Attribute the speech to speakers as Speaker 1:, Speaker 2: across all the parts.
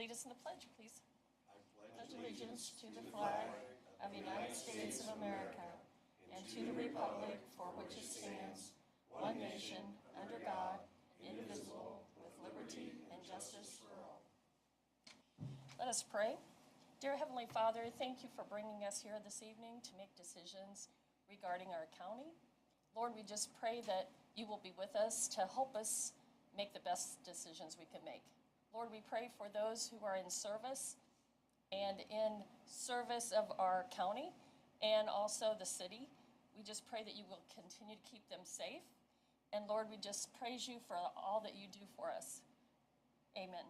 Speaker 1: lead us in the pledge, please. I pledge allegiance to the flag of the United States of America and to the republic for which it stands, one nation, under God, indivisible, with liberty and justice for all. Let us pray. Dear Heavenly Father, thank you for bringing us here this evening to make decisions regarding our county. Lord, we just pray that you will be with us to help us make the best decisions we can make. Lord, we pray for those who are in service and in service of our county and also the city. We just pray that you will continue to keep them safe. And Lord, we just praise you for all that you do for us. Amen.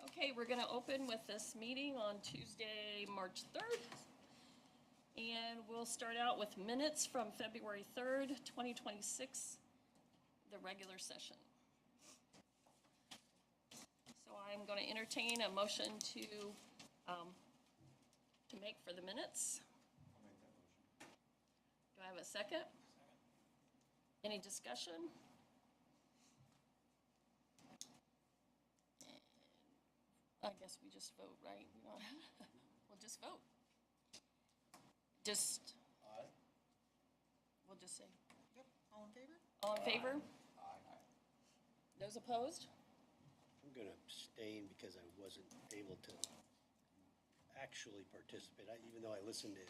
Speaker 1: Okay, we're going to open with this meeting on Tuesday, March 3rd. And we'll start out with minutes from February 3rd, 2026, the regular session. So I'm going to entertain a motion to make for the minutes.
Speaker 2: I'll make that motion.
Speaker 1: Do I have a second? Any discussion? I guess we just vote, right? We'll just vote.
Speaker 2: Aye.
Speaker 1: We'll just say,
Speaker 3: Yep, all in favor?
Speaker 1: all in favor?
Speaker 2: Aye.
Speaker 1: Those opposed?
Speaker 4: I'm going to abstain because I wasn't able to actually participate, even though I listened in.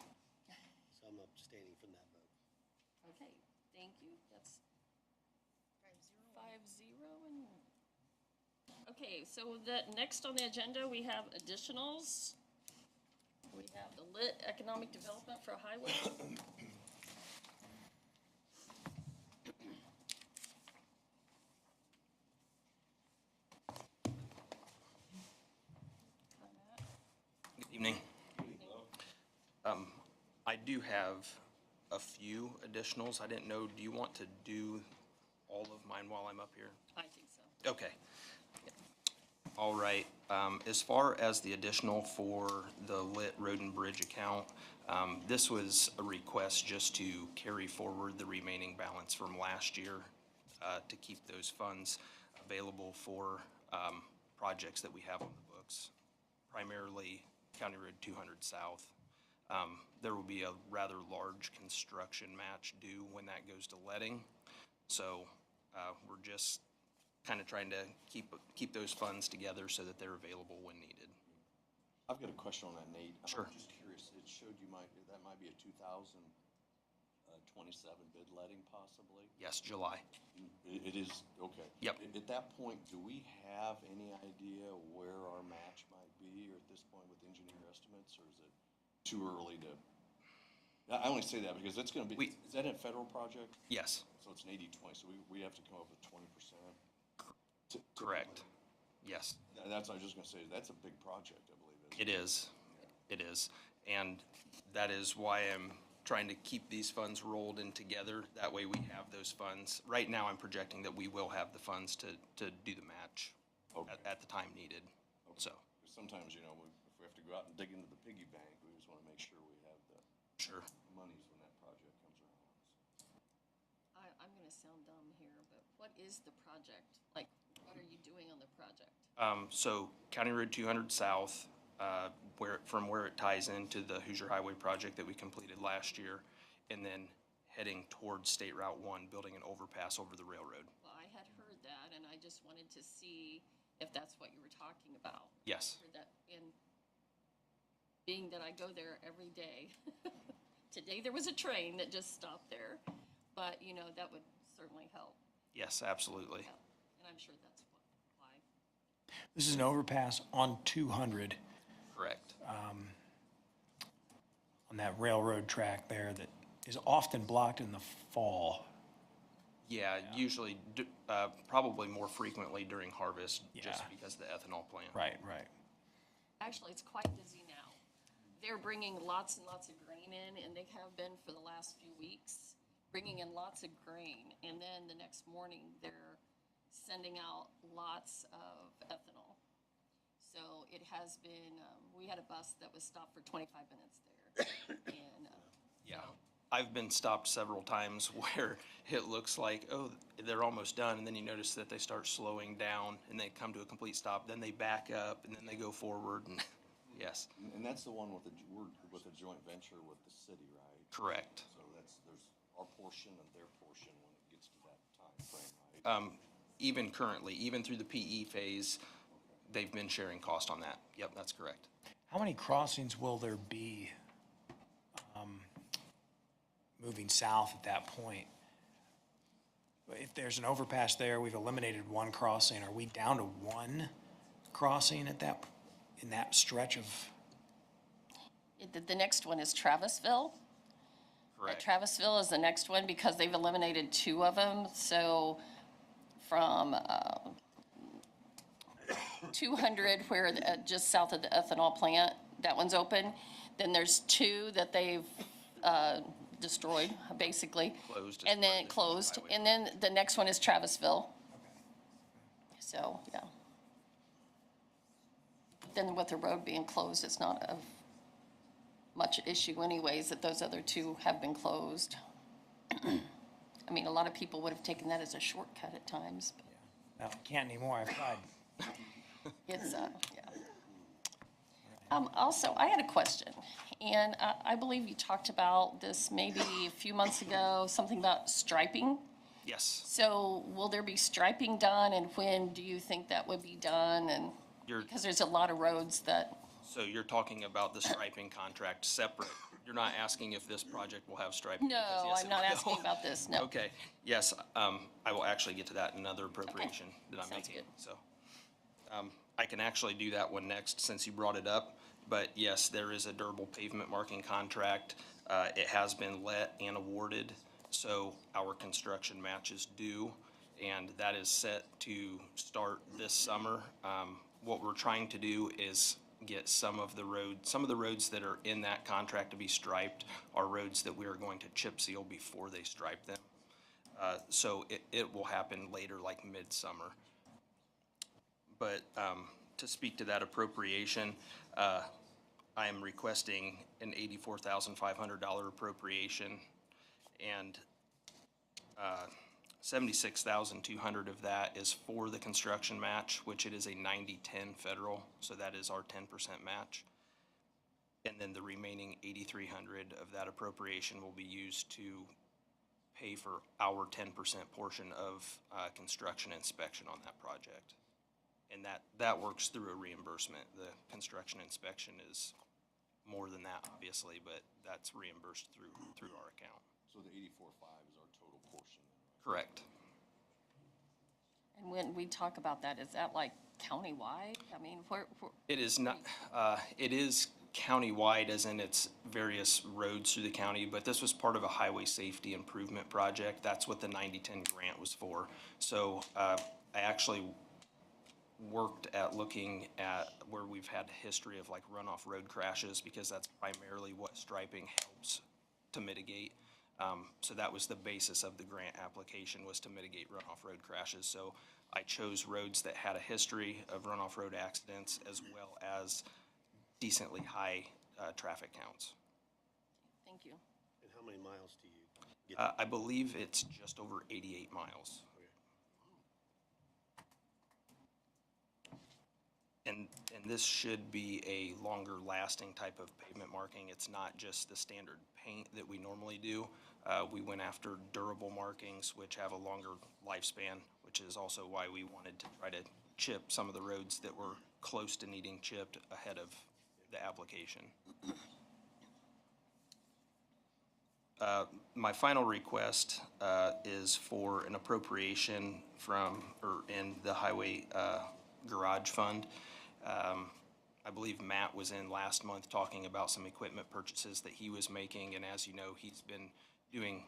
Speaker 4: So I'm abstaining from that vote.
Speaker 1: Okay, thank you. That's
Speaker 3: 5-0.
Speaker 1: 5-0 and, okay, so next on the agenda, we have additionals. We have the lit economic development for highway.
Speaker 5: Good evening. I do have a few additionals. I didn't know, do you want to do all of mine while I'm up here?
Speaker 1: I think so.
Speaker 5: Okay. All right. As far as the additional for the lit road and bridge account, this was a request just to carry forward the remaining balance from last year to keep those funds available for projects that we have on the books, primarily County Road 200 South. There will be a rather large construction match due when that goes to letting. So we're just kind of trying to keep those funds together so that they're available when needed.
Speaker 2: I've got a question on that, Nate.
Speaker 5: Sure.
Speaker 2: I'm just curious, it showed that might be a 2027 bid letting possibly?
Speaker 5: Yes, July.
Speaker 2: It is, okay.
Speaker 5: Yep.
Speaker 2: At that point, do we have any idea where our match might be, or at this point with engineer estimates, or is it too early to? I only say that because it's gonna be, is that a federal project?
Speaker 5: Yes,
Speaker 2: So it's an 80-20, so we have to come up with 20%?
Speaker 5: correct. Yes,
Speaker 2: That's, I was just gonna say, that's a big project, I believe.
Speaker 5: it is. It is. And that is why I'm trying to keep these funds rolled in together. That way we have those funds. Right now, I'm projecting that we will have the funds to do the match
Speaker 2: Okay.
Speaker 5: at the time needed.
Speaker 2: Okay.
Speaker 5: So,
Speaker 2: Because sometimes, if we have to go out and dig into the piggy bank, we just want to make sure we have the
Speaker 5: sure.
Speaker 2: monies when that project comes around.
Speaker 1: I'm going to sound dumb here, but what is the project? Like, what are you doing on the project?
Speaker 5: So County Road 200 South, from where it ties into the Hoosier Highway project that we completed last year, and then heading towards State Route 1, building an overpass over the railroad.
Speaker 1: Well, I had heard that, and I just wanted to see if that's what you were talking about.
Speaker 5: Yes.
Speaker 1: Heard that, and being that I go there every day, today there was a train that just stopped there, but, that would certainly help.
Speaker 5: Yes, absolutely.
Speaker 1: Yeah, and I'm sure that's why.
Speaker 6: This is an overpass on 200
Speaker 5: Correct.
Speaker 6: on that railroad track there that is often blocked in the fall.
Speaker 5: Yeah, usually, probably more frequently during harvest, just
Speaker 6: Yeah.
Speaker 5: because of the ethanol plant.
Speaker 6: Right.
Speaker 1: Actually, it's quite busy now. They're bringing lots and lots of grain in, and they have been for the last few weeks, bringing in lots of grain. And then the next morning, they're sending out lots of ethanol. So it has been, we had a bus that was stopped for 25 minutes there. And,
Speaker 5: Yeah. I've been stopped several times where it looks like, oh, they're almost done, and then you notice that they start slowing down, and they come to a complete stop, then they back up, and then they go forward, and, yes,
Speaker 2: And that's the one with with the joint venture with the city, right?
Speaker 5: correct.
Speaker 2: So there's our portion and their portion when it gets to that time frame, right?
Speaker 5: Even currently, even through the PE phase, they've been sharing cost on that. Yep, that's correct.
Speaker 6: How many crossings will there be moving south at that point? If there's an overpass there, we've eliminated one crossing. Are we down to one crossing at that, in that stretch of?
Speaker 1: The next one is Travisville.
Speaker 5: Correct.
Speaker 1: Travisville is the next one because they've eliminated two of them. So from 200, where just south of the ethanol plant, that one's open. Then there's two that they've destroyed, basically.
Speaker 5: Closed as
Speaker 1: And
Speaker 5: part
Speaker 1: then
Speaker 5: of the
Speaker 1: closed.
Speaker 5: highway.
Speaker 1: And then the next one is Travisville. So, yeah. Then with the road being closed, it's not of much issue anyways, that those other two have been closed. I mean, a lot of people would have taken that as a shortcut at times, but
Speaker 6: No, can't anymore, I've tried.
Speaker 1: it's, yeah. Also, I had a question, and I believe you talked about this maybe a few months ago, something about striping.
Speaker 5: Yes.
Speaker 1: So will there be striping done, and when do you think that would be done? And, because there's a lot of roads that,
Speaker 5: So you're talking about the striping contract separate. You're not asking if this project will have striping?
Speaker 1: no,
Speaker 5: because yes,
Speaker 1: I'm
Speaker 5: it
Speaker 1: not
Speaker 5: will.
Speaker 1: asking about this, no.
Speaker 5: Okay, yes, I will actually get to that in another appropriation that I'm
Speaker 1: Sounds
Speaker 5: making,
Speaker 1: good.
Speaker 5: so. I can actually do that one next since you brought it up, but yes, there is a durable pavement marking contract. It has been let and awarded, so our construction match is due, and that is set to start this summer. What we're trying to do is get some of the roads that are in that contract to be striped are roads that we are going to chip seal before they stripe them. So it will happen later, like midsummer. But to speak to that appropriation, I am requesting an $84,500 appropriation, and $76,200 of that is for the construction match, which it is a 90-10 federal, so that is our 10% match. And then the remaining $8,300 of that appropriation will be used to pay for our 10% portion of construction inspection on that project. And that works through a reimbursement. The construction inspection is more than that, obviously, but that's reimbursed through our account.
Speaker 2: So the 84.5 is our total portion.
Speaker 5: Correct.
Speaker 1: And when we talk about that, is that like countywide? I mean, where
Speaker 5: It is not, it is countywide as in its various roads through the county, but this was part of a highway safety improvement project. That's what the 90-10 grant was for. So I actually worked at looking at where we've had a history of like runoff road crashes, because that's primarily what striping helps to mitigate. So that was the basis of the grant application, was to mitigate runoff road crashes. So I chose roads that had a history of runoff road accidents as well as decently high traffic counts.
Speaker 1: thank you.
Speaker 4: And how many miles do you get?
Speaker 5: I believe it's just over 88 miles. And this should be a longer lasting type of pavement marking. It's not just the standard paint that we normally do. We went after durable markings, which have a longer lifespan, which is also why we wanted to try to chip some of the roads that were close to needing chipped ahead of the application. My final request is for an appropriation in the highway garage fund. I believe Matt was in last month talking about some equipment purchases that he was making, and as you know, he's been doing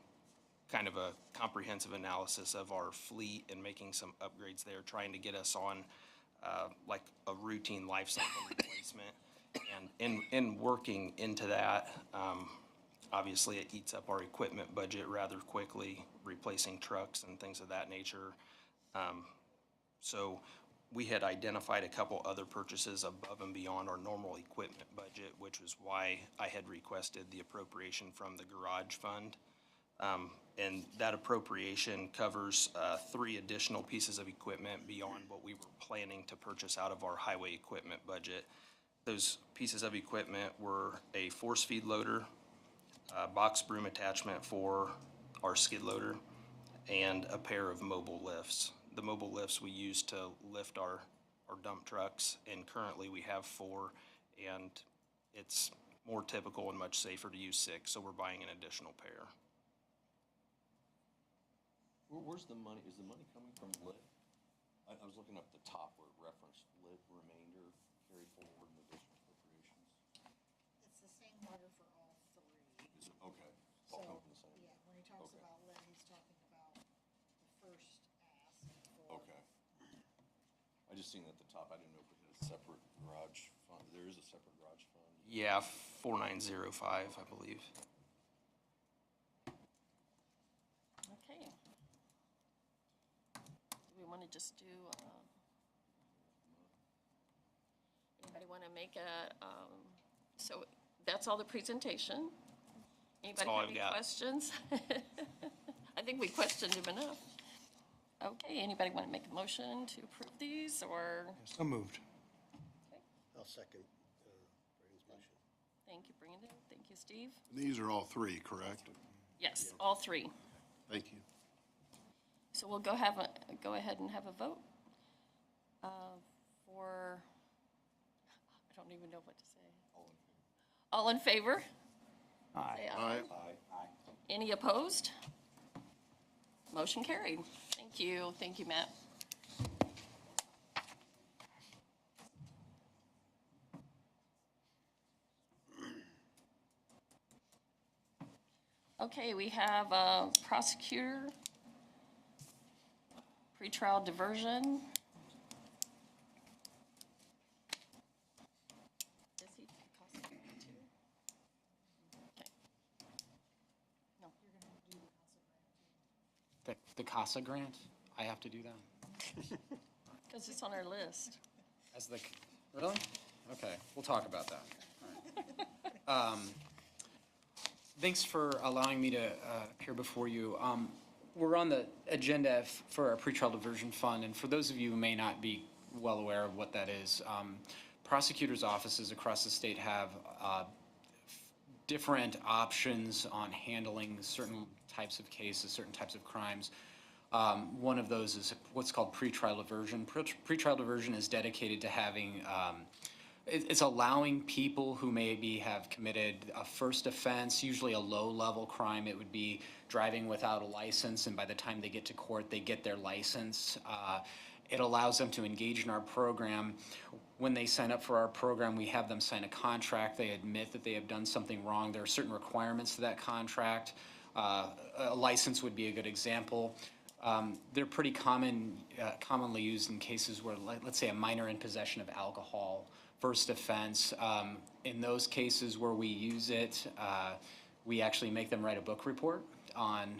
Speaker 5: kind of a comprehensive analysis of our fleet and making some upgrades there, trying to get us on like a routine life cycle replacement. And in working into that, obviously it eats up our equipment budget rather quickly, replacing trucks and things of that nature. So we had identified a couple other purchases above and beyond our normal equipment budget, which was why I had requested the appropriation from the garage fund. And that appropriation covers 3 additional pieces of equipment beyond what we were planning to purchase out of our highway equipment budget. Those pieces of equipment were a force feed loader, a box broom attachment for our skid loader, and a pair of mobile lifts. The mobile lifts we use to lift our dump trucks, and currently we have 4, and it's more typical and much safer to use 6, so we're buying an additional pair.
Speaker 2: Where's the money? Is the money coming from lit? I was looking up the top where it referenced lit remainder carry forward and additional appropriations.
Speaker 3: It's the same letter for all 3.
Speaker 2: Is it, okay,
Speaker 3: So,
Speaker 2: all coming from the same?
Speaker 3: yeah, when he talks
Speaker 2: Okay.
Speaker 3: about lead, he's talking about the first ask for.
Speaker 2: Okay. I just seen at the top, I didn't know if we had a separate garage fund. There is a separate garage fund.
Speaker 5: Yeah, 4905, I believe.
Speaker 1: Okay. Do we want to just do, anybody want to make so that's all the presentation? Anybody
Speaker 5: all
Speaker 1: have
Speaker 5: I've
Speaker 1: any
Speaker 5: got.
Speaker 1: questions? I think we questioned him enough. Okay, anybody want to make a motion to approve these, or?
Speaker 6: So moved.
Speaker 4: I'll second Brandon's motion.
Speaker 1: Thank you, Brandon. Thank you, Steve.
Speaker 7: These are all 3, correct?
Speaker 1: Yes, all 3.
Speaker 7: Thank you.
Speaker 1: So we'll go ahead and have a vote for, I don't even know what to say. All in favor?
Speaker 6: Aye.
Speaker 1: Say
Speaker 7: Aye.
Speaker 1: Any opposed? Motion carried. Thank you. Thank you, Matt. Okay, we have prosecutor, pretrial diversion. Does he cost you too? Okay. No.
Speaker 8: The CASA grant, I have to do that?
Speaker 1: Because it's on our list.
Speaker 8: As the, really? Okay, we'll talk about that. All right. Thanks for allowing me to appear before you. We're on the agenda for our pretrial diversion fund, and for those of you who may not be well aware of what that is, prosecutors' offices across the state have different options on handling certain types of cases, certain types of crimes. One of those is what's called pretrial diversion. Pretrial diversion is dedicated to having, it's allowing people who maybe have committed a first offense, usually a low-level crime. It would be driving without a license, and by the time they get to court, they get their license. It allows them to engage in our program. When they sign up for our program, we have them sign a contract. They admit that they have done something wrong. There are certain requirements to that contract. A license would be a good example. They're pretty commonly used in cases where, let's say, a minor in possession of alcohol, first offense. In those cases where we use it, we actually make them write a book report on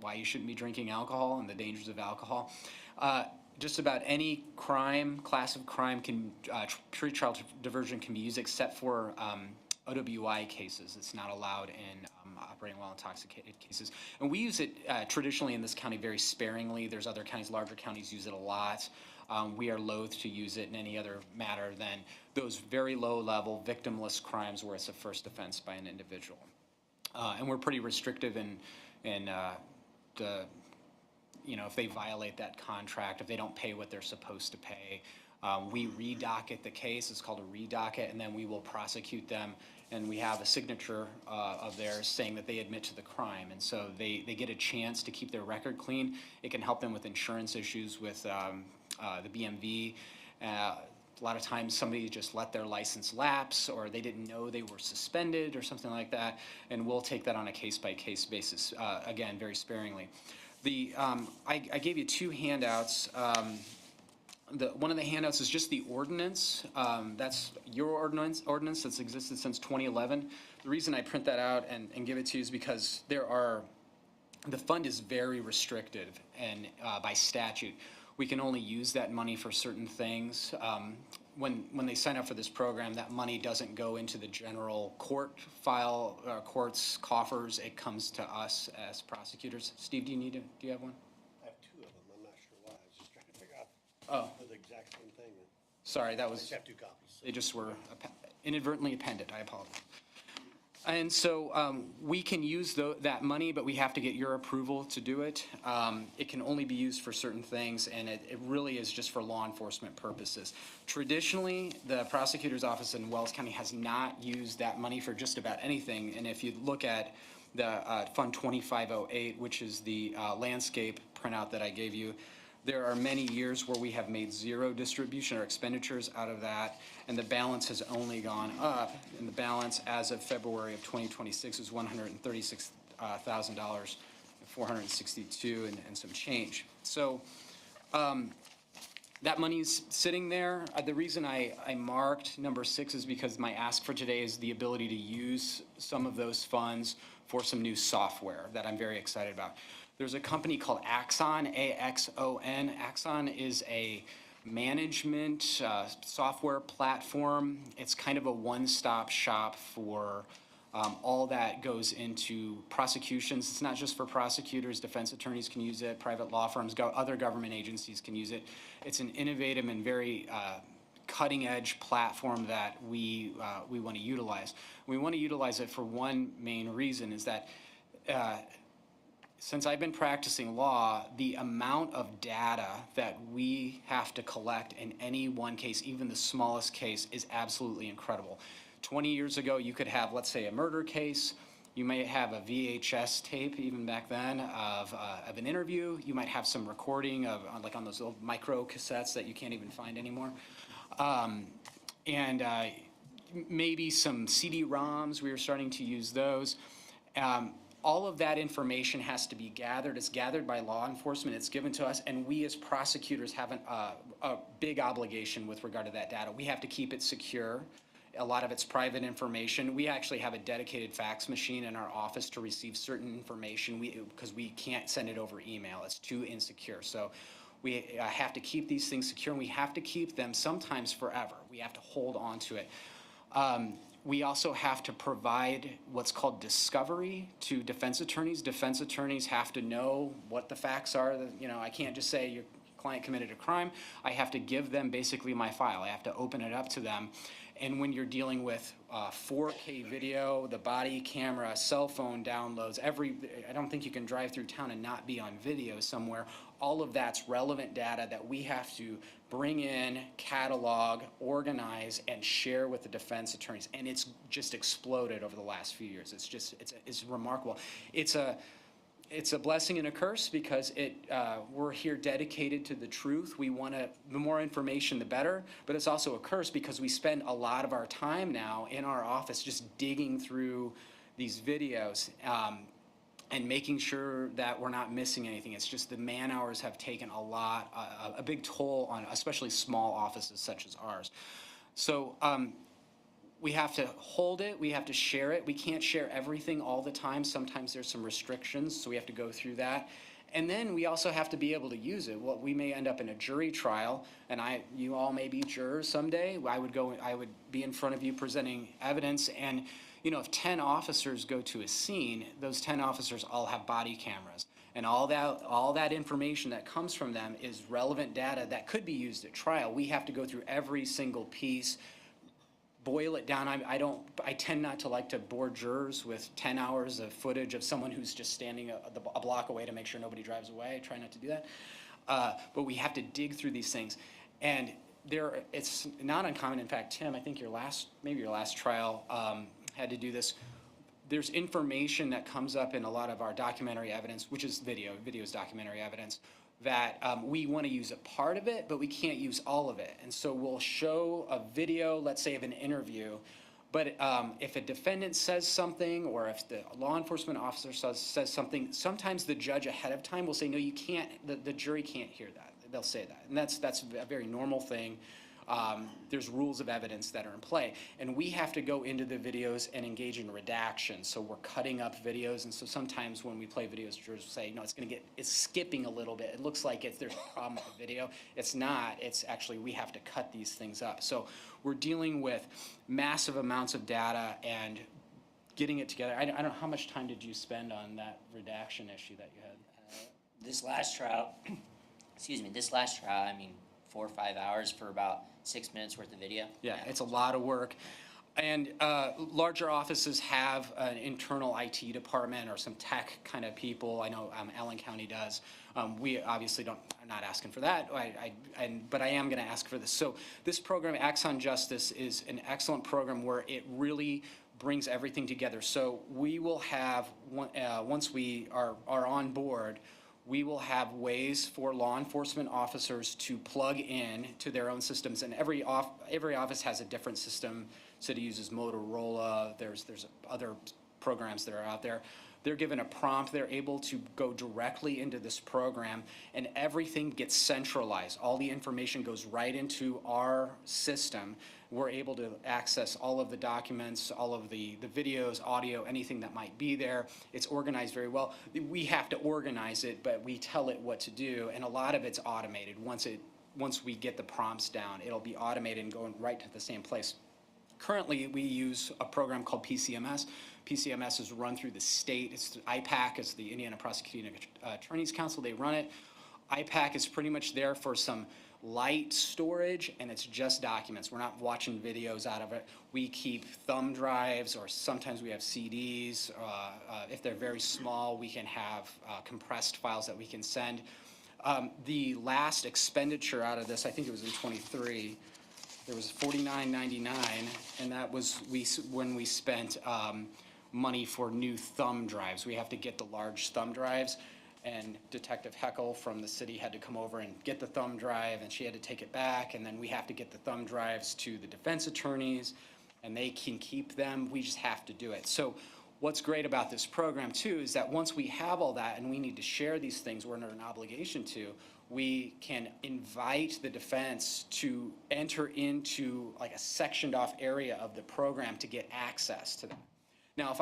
Speaker 8: why you shouldn't be drinking alcohol and the dangers of alcohol. Just about any crime, class of crime, pretrial diversion can be used except for OWI cases. It's not allowed in operating while intoxicated cases. And we use it traditionally in this county very sparingly. There's other counties, larger counties use it a lot. We are loath to use it in any other matter than those very low-level victimless crimes where it's a first offense by an individual. And we're pretty restrictive in the, if they violate that contract, if they don't pay what they're supposed to pay, we redocket the case. It's called a redocket, and then we will prosecute them. And we have a signature of theirs saying that they admit to the crime. And so they get a chance to keep their record clean. It can help them with insurance issues with the BMV. A lot of times somebody just let their license lapse, or they didn't know they were suspended or something like that. And we'll take that on a case-by-case basis, again, very sparingly. I gave you 2 handouts. One of the handouts is just the ordinance. That's your ordinance that's existed since 2011. The reason I print that out and give it to you is because the fund is very restrictive and by statute. We can only use that money for certain things. When they sign up for this program, that money doesn't go into the general court file, court's coffers. It comes to us as prosecutors. Steve, do you have one?
Speaker 4: I have two of them, I'm not sure why, I was just trying to figure out.
Speaker 8: Oh.
Speaker 4: They're the exact same thing.
Speaker 8: Sorry, that
Speaker 4: I
Speaker 8: was,
Speaker 4: just have two copies.
Speaker 8: they just were inadvertently appended. I apologize. And so we can use that money, but we have to get your approval to do it. It can only be used for certain things, and it really is just for law enforcement purposes. Traditionally, the prosecutor's office in Wells County has not used that money for just about anything. And if you look at the Fund 2508, which is the landscape printout that I gave you, there are many years where we have made zero distribution or expenditures out of that, and the balance has only gone up. And the balance as of February of 2026 is $136,000, 462 and some change. So that money's sitting there. The reason I marked number 6 is because my ask for today is the ability to use some of those funds for some new software that I'm very excited about. There's a company called Axon, A-X-O-N. Axon is a management software platform. It's kind of a one-stop shop for all that goes into prosecutions. It's not just for prosecutors. Defense attorneys can use it. Private law firms, other government agencies can use it. It's an innovative and very cutting-edge platform that we want to utilize. We want to utilize it for one main reason, is that since I've been practicing law, the amount of data that we have to collect in any one case, even the smallest case, is absolutely incredible. 20 years ago, you could have, let's say, a murder case. You might have a VHS tape, even back then, of an interview. You might have some recording of, like on those little micro cassettes that you can't even find anymore. Maybe some CD-ROMs. We were starting to use those. All of that information has to be gathered. It's gathered by law enforcement. It's given to us, and we as prosecutors have a big obligation with regard to that data. We have to keep it secure. A lot of it's private information. We actually have a dedicated fax machine in our office to receive certain information because we can't send it over email. It's too insecure. So we have to keep these things secure, and we have to keep them sometimes forever. We have to hold on to it. We also have to provide what's called discovery to defense attorneys. Defense attorneys have to know what the facts are. I can't just say your client committed a crime. I have to give them basically my file. I have to open it up to them. And when you're dealing with 4K video, the body camera, cell phone downloads, I don't think you can drive through town and not be on video somewhere. All of that's relevant data that we have to bring in, catalog, organize, and share with the defense attorneys. And it's just exploded over the last few years. It's remarkable. It's a blessing and a curse because we're here dedicated to the truth. We want the more information, the better. But it's also a curse because we spend a lot of our time now in our office just digging through these videos and making sure that we're not missing anything. It's just the man hours have taken a big toll on especially small offices such as ours. So we have to hold it, we have to share it. We can't share everything all the time. Sometimes there's some restrictions, so we have to go through that. And then we also have to be able to use it. Well, we may end up in a jury trial, and you all may be jurors someday. I would be in front of you presenting evidence, and if 10 officers go to a scene, those 10 officers all have body cameras. And all that information that comes from them is relevant data that could be used at trial. We have to go through every single piece, boil it down. I tend not to like to bore jurors with 10 hours of footage of someone who's just standing a block away to make sure nobody drives away. I try not to do that. But we have to dig through these things. And it's not uncommon. In fact, Tim, I think maybe your last trial had to do this. There's information that comes up in a lot of our documentary evidence, which is video is documentary evidence, that we want to use a part of it, but we can't use all of it. And so we'll show a video, let's say, of an interview, but if a defendant says something, or if the law enforcement officer says something, sometimes the judge ahead of time will say, no, you can't, the jury can't hear that. They'll say that. And that's a very normal thing. There's rules of evidence that are in play. And we have to go into the videos and engage in redaction. So we're cutting up videos. And so sometimes when we play videos, jurors will say, no, it's skipping a little bit. It looks like there's a problem with the video. It's not. It's actually, we have to cut these things up. So we're dealing with massive amounts of data and getting it together. I don't know, how much time did you spend on that redaction issue that you had?
Speaker 9: This last trial, I mean, 4 or 5 hours for about 6 minutes worth of video.
Speaker 8: Yeah, it's a lot of work. And larger offices have an internal IT department or some tech kind of people. I know Allen County does. We obviously I'm not asking for that, but I am going to ask for this. So this program, Axon Justice, is an excellent program where it really brings everything together. So we will have, once we are on board, we will have ways for law enforcement officers to plug in to their own systems. And every office has a different system. City uses Motorola. There's other programs that are out there. They're given a prompt. They're able to go directly into this program, and everything gets centralized. All the information goes right into our system. We're able to access all of the documents, all of the videos, audio, anything that might be there. It's organized very well. We have to organize it, but we tell it what to do, and a lot of it's automated. Once we get the prompts down, it'll be automated and going right to the same place. Currently, we use a program called PCMS. PCMS is run through the state. It's IPAC, is the Indiana Prosecuting Attorneys Council. They run it. IPAC is pretty much there for some light storage, and it's just documents. We're not watching videos out of it. We keep thumb drives, or sometimes we have CDs. If they're very small, we can have compressed files that we can send. The last expenditure out of this, I think it was in '23, there was $49.99, and that was when we spent money for new thumb drives. We have to get the large thumb drives, and Detective Heckel from the city had to come over and get the thumb drive, and she had to take it back, and then we have to get the thumb drives to the defense attorneys, and they can keep them. We just have to do it. So what's great about this program, too, is that once we have all that and we need to share these things, we're under an obligation to, we can invite the defense to enter into like a sectioned off area of the program to get access to that. Now, if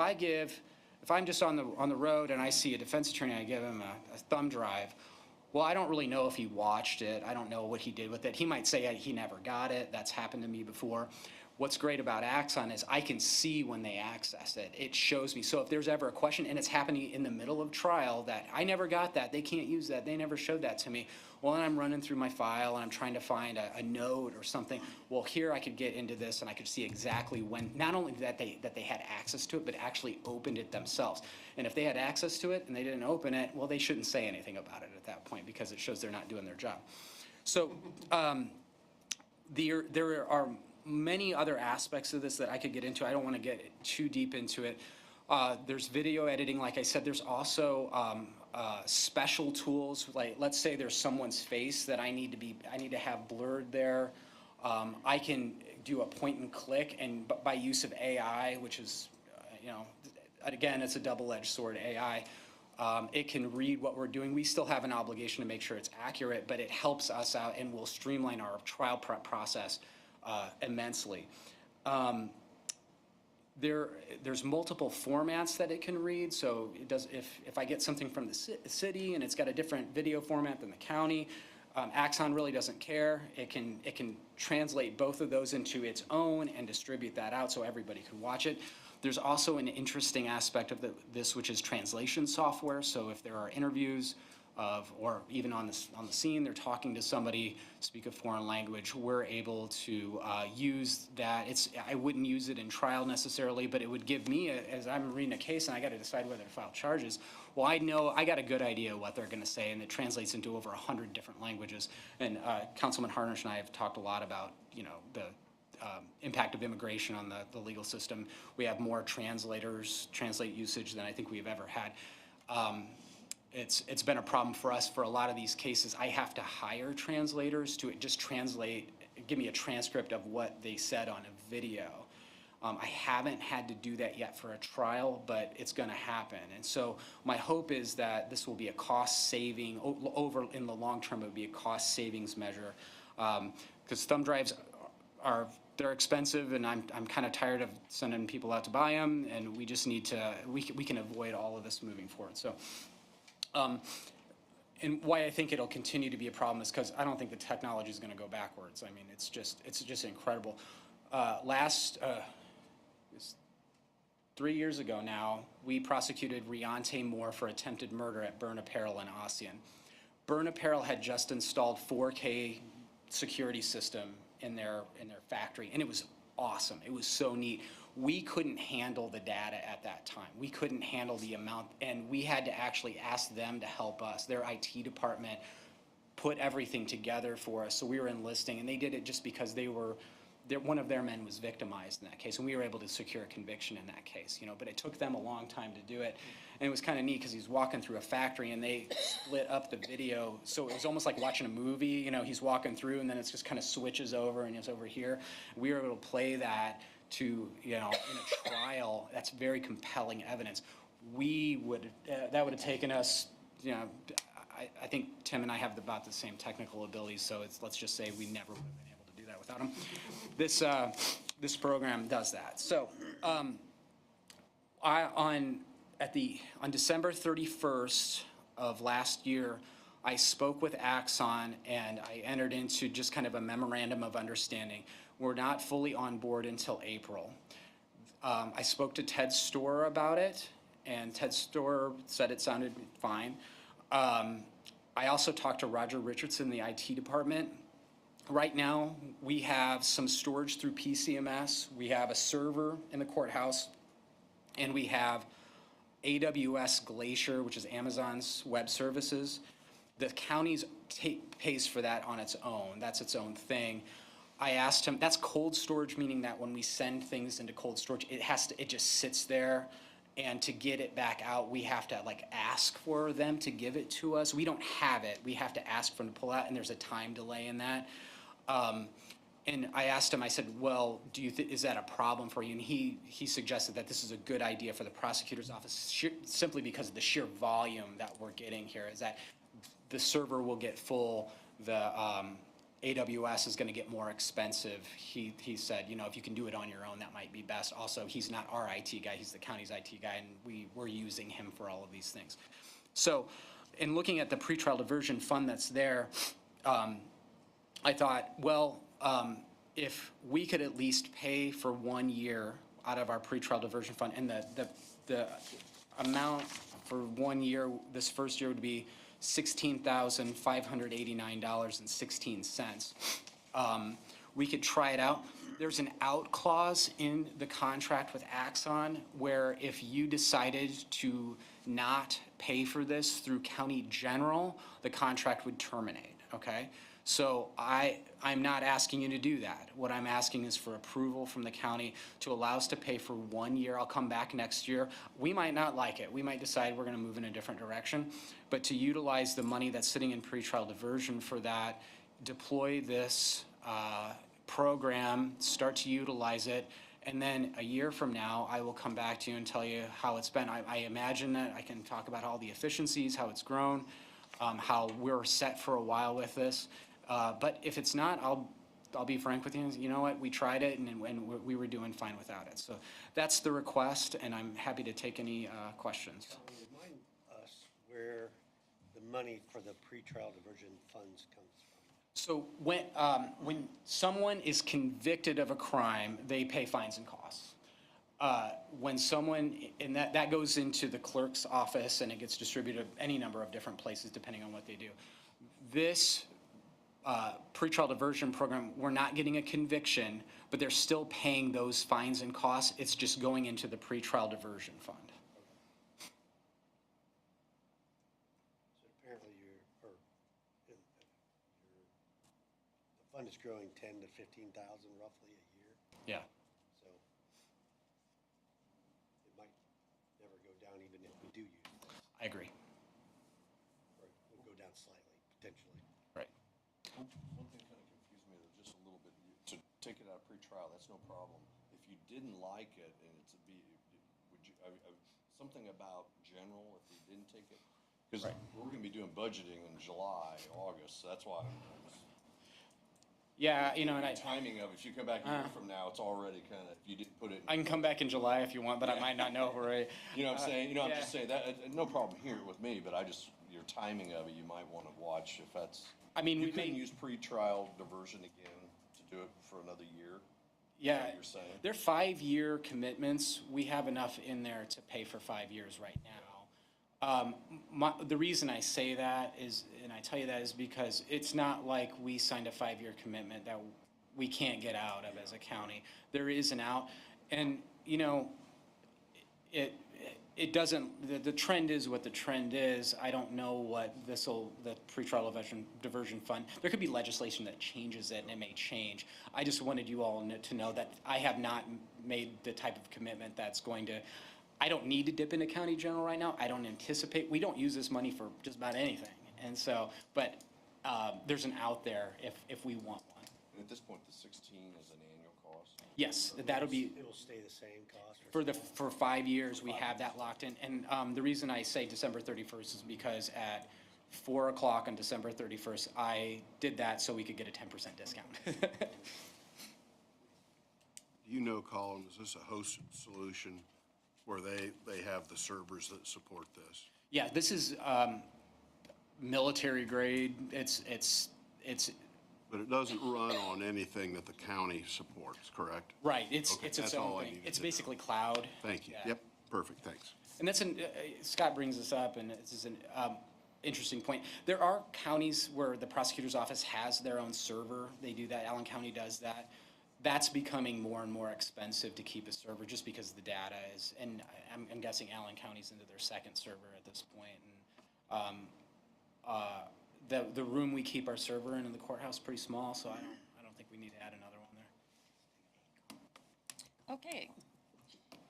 Speaker 8: I'm just on the road and I see a defense attorney, I give him a thumb drive, well, I don't really know if he watched it. I don't know what he did with it. He might say he never got it. That's happened to me before. What's great about Axon is I can see when they access it. It shows me. So if there's ever a question and it's happening in the middle of trial that I never got that, they can't use that, they never showed that to me. Well, and I'm running through my file and I'm trying to find a note or something. Well, here I could get into this and I could see exactly when, not only that they had access to it, but actually opened it themselves. And if they had access to it and they didn't open it, well, they shouldn't say anything about it at that point because it shows they're not doing their job. So there are many other aspects of this that I could get into. I don't want to get too deep into it. There's video editing, like I said. There's also special tools. Like, let's say there's someone's face that I need to have blurred there. I can do a point and click, and by use of AI, which is, again, it's a double-edged sword, AI. It can read what we're doing. We still have an obligation to make sure it's accurate, but it helps us out and will streamline our trial prep process immensely. There's multiple formats that it can read. So it does, if I get something from the city and it's got a different video format than the county, Axon really doesn't care. It can translate both of those into its own and distribute that out so everybody can watch it. There's also an interesting aspect of this, which is translation software. So if there are interviews or even on the scene, they're talking to somebody, speak a foreign language, we're able to use that. I wouldn't use it in trial necessarily, but it would give me, as I'm reading a case and I got to decide whether to file charges, well, I know, I got a good idea what they're going to say, and it translates into over 100 different languages. And Councilman Harnish and I have talked a lot about, the impact of immigration on the legal system. We have more translate usage than I think we've ever had. It's been a problem for us for a lot of these cases. I have to hire translators to just give me a transcript of what they said on a video. I haven't had to do that yet for a trial, but it's going to happen. And so my hope is that this will be a cost saving, over in the long term, it would be a cost savings measure. Because thumb drives they're expensive, and I'm kind of tired of sending people out to buy them, and we just need to, we can avoid all of this moving forward. So, and why I think it'll continue to be a problem is because I don't think the technology is going to go backwards. I mean, it's just incredible. It's 3 years ago now, we prosecuted Riante Moore for attempted murder at Byrne Apparel in Ossian. Byrne Apparel had just installed 4K security system in their factory, and it was awesome. It was so neat. We couldn't handle the data at that time. We couldn't handle the amount, and we had to actually ask them to help us. Their IT department put everything together for us, so we were enlisting, and they did it just because one of their men was victimized in that case, and we were able to secure a conviction in that case, you know, but it took them a long time to do it. And it was kind of neat because he's walking through a factory and they split up the video. So it was almost like watching a movie, you know, he's walking through and then it's just kind of switches over and it's over here. We were able to play that to, you know, in a trial. That's very compelling evidence. That would have taken us, you know, I think Tim and I have about the same technical abilities, so let's just say we never would have been able to do that without him. This program does that. So on December 31st of last year, I spoke with Axon and I entered into just kind of a memorandum of understanding. We're not fully on board until April. I spoke to Ted Storer about it, and Ted Storer said it sounded fine. I also talked to Roger Richardson, the IT department. Right now, we have some storage through PCMS. We have a server in the courthouse, and we have AWS Glacier, which is Amazon's web services. The county pays for that on its own. That's its own thing. I asked him, that's cold storage, meaning that when we send things into cold storage, it just sits there. And to get it back out, we have to like ask for them to give it to us. We don't have it. We have to ask for them to pull out, and there's a time delay in that. And I asked him, I said, well, is that a problem for you? And he suggested that this is a good idea for the prosecutor's office, simply because of the sheer volume that we're getting here, is that the server will get full, the AWS is going to get more expensive. He said, you know, if you can do it on your own, that might be best. Also, he's not our IT guy, he's the county's IT guy, and we're using him for all of these things. So in looking at the pretrial diversion fund that's there, I thought, well, if we could at least pay for 1 year out of our pretrial diversion fund, and the amount for 1 year, this first year would be $16,589.16. We could try it out. There's an out clause in the contract with Axon where if you decided to not pay for this through county general, the contract would terminate, okay? So I'm not asking you to do that. What I'm asking is for approval from the county to allow us to pay for 1 year. I'll come back next year. We might not like it. We might decide we're gonna move in a different direction, but to utilize the money that's sitting in pretrial diversion for that, deploy this program, start to utilize it, and then a year from now, I will come back to you and tell you how it's been. I imagine that I can talk about all the efficiencies, how it's grown, how we're set for a while with this. But if it's not, I'll be frank with you. You know what? We tried it and we were doing fine without it. So that's the request, and I'm happy to take any questions.
Speaker 4: Remind us where the money for the pretrial diversion funds comes from.
Speaker 8: So when someone is convicted of a crime, they pay fines and costs. When someone, and that goes into the clerk's office and it gets distributed any number of different places depending on what they do. This pretrial diversion program, we're not getting a conviction, but they're still paying those fines and costs. It's just going into the pretrial diversion fund.
Speaker 4: So apparently the fund is growing 10 to 15,000 roughly a year.
Speaker 8: Yeah.
Speaker 4: So it might never go down even if we do use this,
Speaker 8: I agree.
Speaker 4: or it will go down slightly, potentially.
Speaker 8: Right.
Speaker 2: One thing kind of confused me though, just a little bit, to take it out of pretrial, that's no problem. If you didn't like it and would you, something about general, if you didn't take it? Because we're gonna be doing budgeting in July, August, so that's why
Speaker 8: Yeah, you know, and
Speaker 2: The timing of, it, if you come back a year from now, it's already kind of, if you didn't put it.
Speaker 8: I can come back in July if you want, but I might not know already.
Speaker 2: You know what I'm saying? You know, I'm
Speaker 8: yeah.
Speaker 2: just saying that, no problem here with me, but your timing of it, you might want to watch if that's.
Speaker 8: I mean,
Speaker 2: You
Speaker 8: we
Speaker 2: couldn't
Speaker 8: may-
Speaker 2: use pre-trial diversion again to do it for another year?
Speaker 8: Yeah,
Speaker 2: what you're saying?
Speaker 8: they're 5-year commitments. We have enough in there to pay for 5 years right now. The reason I say that is, and I tell you that is because it's not like we signed a 5-year commitment that we can't get out of as a county. There is an out, and, you know, it doesn't, the trend is what the trend is. I don't know what the pretrial diversion fund, there could be legislation that changes it and it may change. I just wanted you all to know that I have not made the type of commitment that's going to, I don't need to dip into county general right now. I don't anticipate, we don't use this money for just about anything. And so, but there's an out there if we want one.
Speaker 2: And at this point, the 16 is an annual cost?
Speaker 8: Yes, that'll be.
Speaker 4: It will stay the same cost?
Speaker 8: For 5 years, we have that locked in. And the reason I say December 31st is because at 4 o'clock on December 31st, I did that so we could get a 10% discount.
Speaker 7: You know, Colin, is this a hosted solution where they have the servers that support this?
Speaker 8: Yeah, this is military grade. It's
Speaker 7: But it doesn't run on anything that the county supports, correct?
Speaker 8: right. It's
Speaker 7: Okay,
Speaker 8: its
Speaker 7: that's
Speaker 8: own
Speaker 7: all I
Speaker 8: thing.
Speaker 7: needed
Speaker 8: It's
Speaker 7: to know.
Speaker 8: basically cloud.
Speaker 7: Thank you.
Speaker 8: Yeah.
Speaker 7: Yep, perfect, thanks.
Speaker 8: And that's Scott brings this up, and this is an interesting point. There are counties where the prosecutor's office has their own server. They do that. Allen County does that. That's becoming more and more expensive to keep a server just because the data is, and I'm guessing Allen County's into their second server at this point. And the room we keep our server in the courthouse is pretty small, so I don't think we need to add another one there.
Speaker 1: Okay.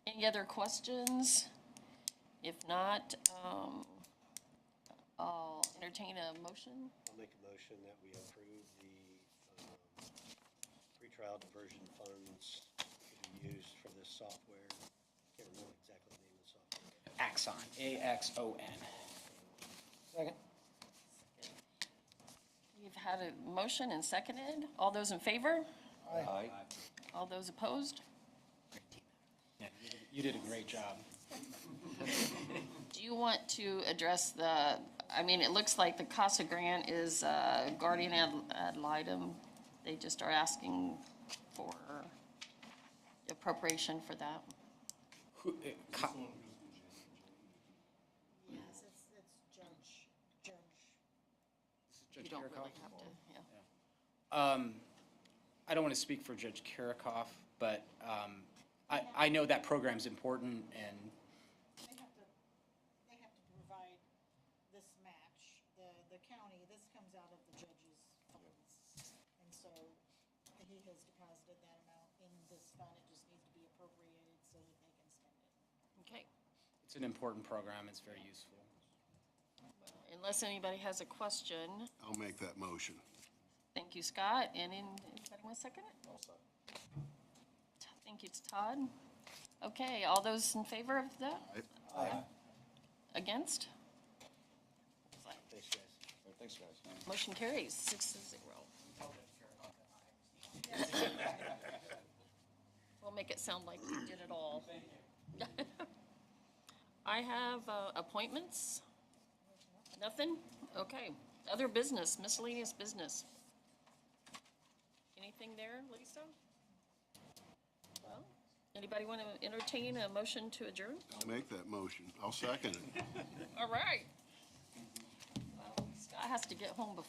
Speaker 1: Any other questions? If not, I'll entertain a motion.
Speaker 4: I'll make a motion that we approve the pretrial diversion funds to be used for this software. Can't remember exactly the name of the software.
Speaker 8: Axon, AXON.
Speaker 6: Second.
Speaker 1: We've had a motion and seconded. All those in favor?
Speaker 2: Aye.
Speaker 1: All those opposed?
Speaker 8: Yeah, you did a great job.
Speaker 1: Do you want to address I mean, it looks like the CASA grant is guardian ad litem. They just are asking for appropriation for that.
Speaker 3: Yes, it's judge.
Speaker 1: You don't really have to, yeah.
Speaker 8: I don't want to speak for Judge Karakoff, but I know that program's important, and
Speaker 3: They have to provide this match. The county, this comes out of the judge's funds. And so he has deposited that amount in this fund. It just needs to be appropriated so that they can spend it.
Speaker 1: Okay.
Speaker 8: it's an important program. It's very useful.
Speaker 1: Unless anybody has a question.
Speaker 7: I'll make that motion.
Speaker 1: Thank you, Scott. And anybody want to second it? Thank you, Todd. Okay, all those in favor of that?
Speaker 7: Aye.
Speaker 1: Against?
Speaker 4: Thanks, guys.
Speaker 2: All right, thanks, guys.
Speaker 1: Motion carries 6-0. We'll make it sound like we did it all. I have appointments. Nothing? Okay. Other business, miscellaneous business. Anything there, Lisa? Well, anybody want to entertain a motion to adjourn?
Speaker 7: I'll make that motion. I'll second it.
Speaker 1: All right. Well, Scott has to get home before